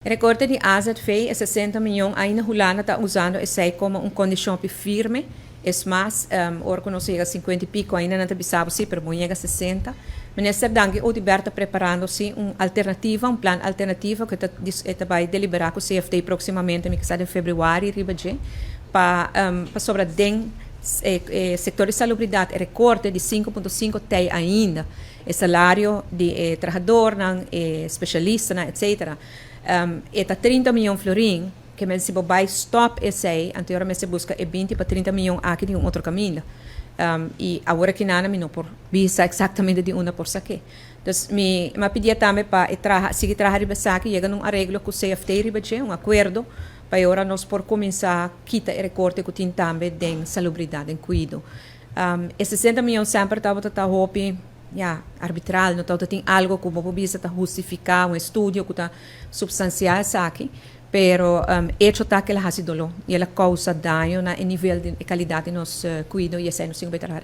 Recorte de AZV é 60 milhões ainda Hulana está usando esse como condição firme. É mais, ora quando chega a 50 e pico ainda não está sim, pero chega a 60. Minister Dangue o Liberta preparando-se uma alternativa, um plano alternativo que está vai deliberar com o CFD proximamente, me que em fevereiro, para sobre den setor de salubridade, recorte de 5,5 tem ainda, o salário de trabalhador, especialista, etc. Eta 30 milhões florim, que men se vai stop esse, anteriormente se busca 20 para 30 milhões aqui de outro caminho. E agora que nada, não por visa exatamente de uma por saque. Então, me pedia também para seguir trabalhando aqui, chega num arreglo com o CFT, um acordo, para agora nós por começar a quitar o recorte que tem também de salubridade, em cuido. Esses 60 milhões sempre estava arbitral, não tem algo como para justificar estudo que está substancial aqui, pero hecho está que ela ha sido e ela causa dano na nível de qualidade nos cuido e esse não se vai trabalhar.